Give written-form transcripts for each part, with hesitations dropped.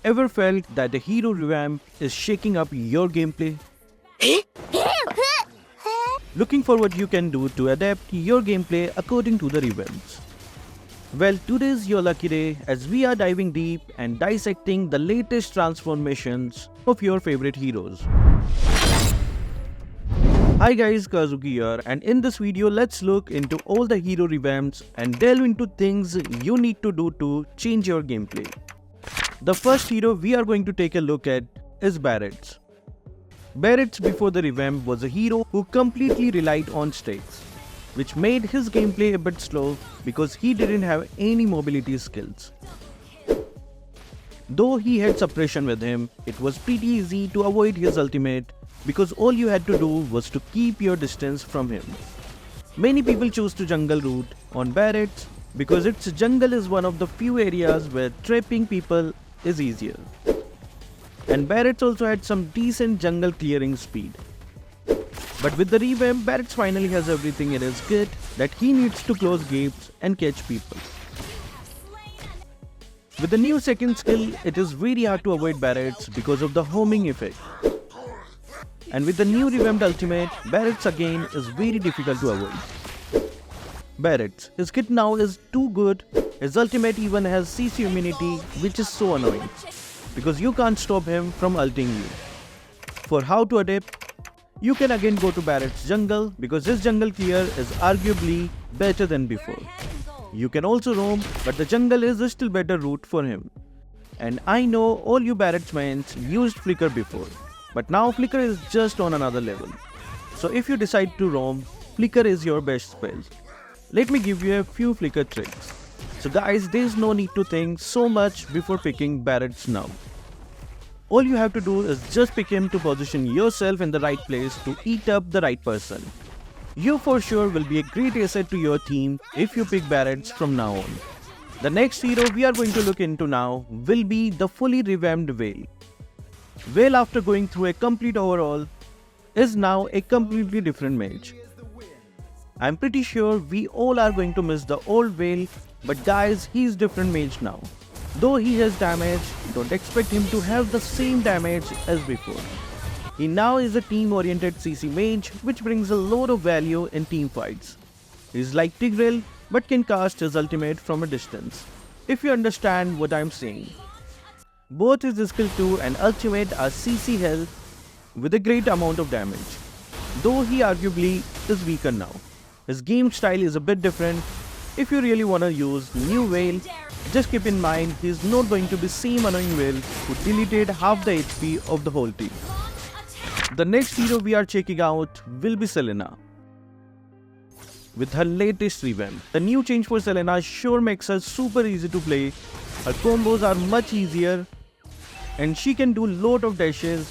Ever felt that the hero revamp is shaking up your gameplay? Looking for what you can do to adapt your gameplay according to the revamps? Well, today is your lucky day as we are diving deep and dissecting the latest transformations of your favorite heroes. Hi guys, Kazuki here, and in this video let's look into all the hero revamps and delve into things you need to do to change your gameplay. The first hero we are going to take a look at is Barret's. Barret's before the revamp was a hero who completely relied on stacks, which made his gameplay a bit slow because he didn't have any mobility skills. Though he had suppression with him, it was pretty easy to avoid his ultimate because all you had to do was to keep your distance from him. Many people choose to jungle route on Barret's because its jungle is one of the few areas where trapping people is easier. And Barret's also had some decent jungle clearing speed. But with the revamp, Barret's finally has everything in his kit that he needs to close gates and catch people. With the new second skill, it is very hard to avoid Barret's because of the homing effect. And with the new revamped ultimate, Barret's again is very difficult to avoid. Barret's, his kit now is too good, his ultimate even has CC immunity, which is so annoying because you can't stop him from ulting you. For how to adapt, you can again go to Barret's jungle because his jungle clear is arguably better than before. You can also roam, but the jungle is a still better route for him. And I know all you Barret's mains used Flicker before, but now Flicker is just on another level. So if you decide to roam, Flicker is your best spell. Let me give you a few Flicker tricks. So guys, there is no need to think so much before picking Barret's now. All you have to do is just pick him to position yourself in the right place to eat up the right person. You for sure will be a great asset to your team if you pick Barret's from now on. The next hero we are going to look into now will be the fully revamped Vayne. Vayne, after going through a complete overhaul, is now a completely different mage. I'm pretty sure we all are going to miss the old Vayne, but guys, he's different mage now. Though he has damage, don't expect him to have the same damage as before. He now is a team-oriented CC mage, which brings a lot of value in team fights. He's like Tigreal, but can cast his ultimate from a distance, if you understand what I'm saying. Both his skill 2 and ultimate are CC health with a great amount of damage, though he arguably is weaker now. His game style is a bit different. If you really wanna use new Vayne, just keep in mind he is not going to be same annoying Vayne who deleted half the HP of the whole team. The next hero we are checking out will be Selena. With her latest revamp, the new change for Selena sure makes her super easy to play. Her combos are much easier and she can do lot of dashes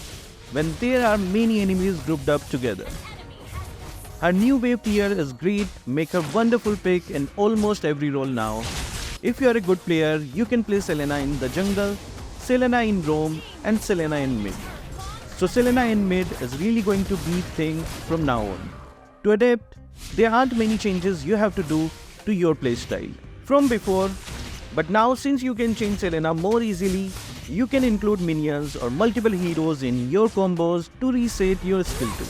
when there are many enemies grouped up together. Her new wave tier is great, make her wonderful pick in almost every role now. If you are a good player, you can play Selena in the jungle, Selena in roam and Selena in mid. So Selena in mid is really going to be thing from now on. To adapt, there aren't many changes you have to do to your playstyle from before, but now since you can change Selena more easily, you can include minions or multiple heroes in your combos to reset your skill 2.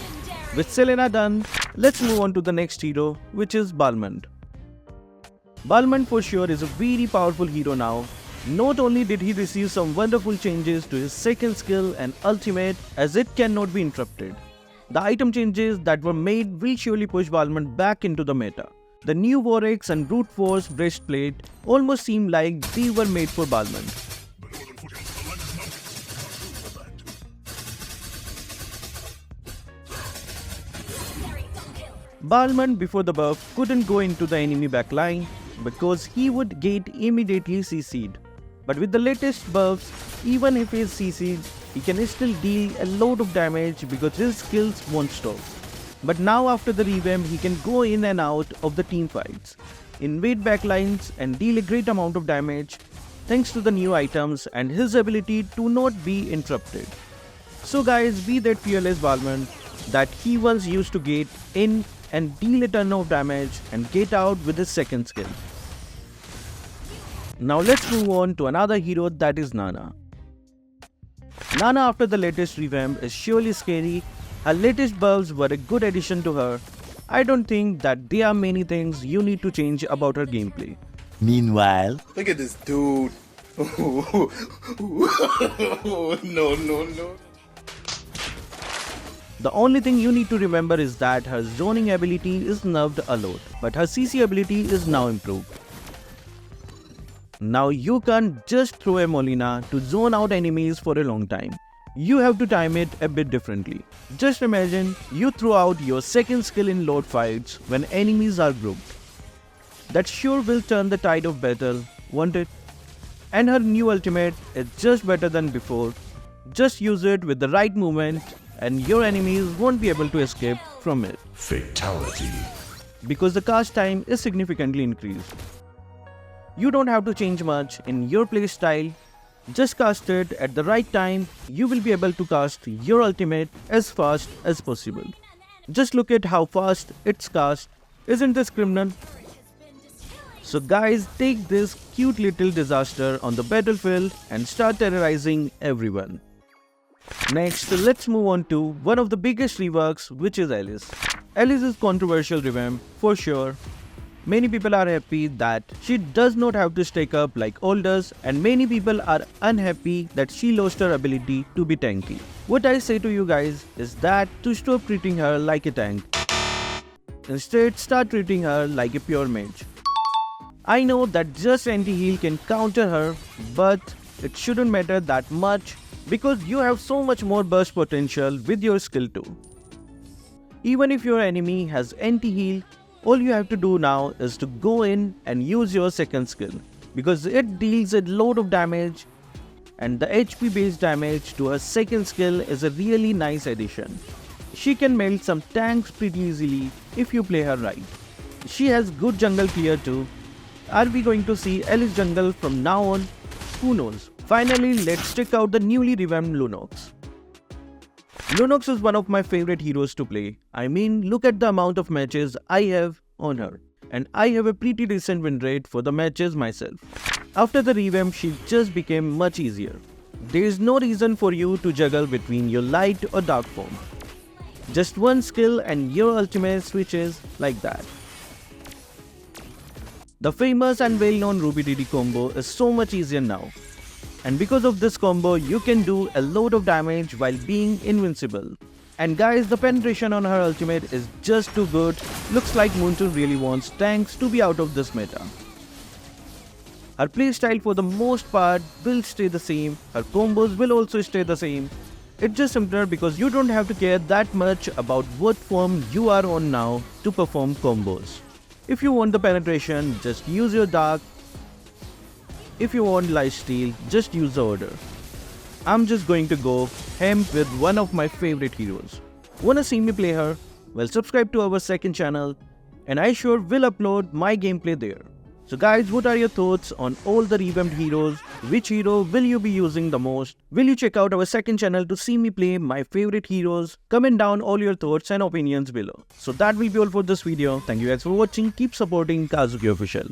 With Selena done, let's move on to the next hero, which is Balmond. Balmond for sure is a very powerful hero now. Not only did he receive some wonderful changes to his second skill and ultimate, as it cannot be interrupted. The item changes that were made will surely push Balmond back into the meta. The new War Axe and Brute Force breastplate almost seem like they were made for Balmond. Balmond before the buff couldn't go into the enemy backline because he would get immediately CC'd. But with the latest buffs, even if he is CC'd, he can still deal a lot of damage because his skills won't stop. But now after the revamp, he can go in and out of the team fights, invade backlines and deal a great amount of damage thanks to the new items and his ability to not be interrupted. So guys, be that fearless Balmond that he once used to get in and deal a ton of damage and get out with his second skill. Now let's move on to another hero, that is Nana. Nana after the latest revamp is surely scary. Her latest buffs were a good addition to her. I don't think that there are many things you need to change about her gameplay. Meanwhile, Look at this dude. No. The only thing you need to remember is that her zoning ability is nerfed a lot, but her CC ability is now improved. Now you can't just throw a Molina to zone out enemies for a long time. You have to time it a bit differently. Just imagine you throw out your second skill in load fights when enemies are grouped. That sure will turn the tide of battle, won't it? And her new ultimate is just better than before. Just use it with the right movement and your enemies won't be able to escape from it. Fatality. Because the cast time is significantly increased. You don't have to change much in your playstyle. Just cast it at the right time. You will be able to cast your ultimate as fast as possible. Just look at how fast it's cast. Isn't this criminal? So guys, take this cute little disaster on the battlefield and start terrorizing everyone. Next, let's move on to one of the biggest reworks, which is Alice. Alice is controversial revamp for sure. Many people are happy that she does not have to stack up like Aldous, and many people are unhappy that she lost her ability to be tanky. What I say to you guys is that to stop treating her like a tank. Instead, start treating her like a pure mage. I know that just anti-heal can counter her, but it shouldn't matter that much because you have so much more burst potential with your skill too. Even if your enemy has anti-heal, all you have to do now is to go in and use your second skill because it deals a lot of damage, and the HP based damage to her second skill is a really nice addition. She can melt some tanks pretty easily if you play her right. She has good jungle clear too. Are we going to see Alice jungle from now on? Who knows? Finally, let's check out the newly revamped Lunox. Lunox is one of my favorite heroes to play. I mean, look at the amount of matches I have on her. And I have a pretty decent win rate for the matches myself. After the revamp, she just became much easier. There is no reason for you to juggle between your light or dark form. Just one skill and your ultimate switches like that. The famous and well-known Ruby DD combo is so much easier now. And because of this combo, you can do a lot of damage while being invincible. And guys, the penetration on her ultimate is just too good. Looks like Moonton really wants tanks to be out of this meta. Her playstyle for the most part will stay the same. Her combos will also stay the same. It's just simpler because you don't have to care that much about what form you are on now to perform combos. If you want the penetration, just use your dark. If you want lifesteal, just use the order. I'm just going to go ham with one of my favorite heroes. Wanna see me play her? Well, subscribe to our second channel and I sure will upload my gameplay there. So guys, what are your thoughts on all the revamped heroes? Which hero will you be using the most? Will you check out our second channel to see me play my favorite heroes? Comment down all your thoughts and opinions below. So that will be all for this video. Thank you guys for watching. Keep supporting Kazuki Official.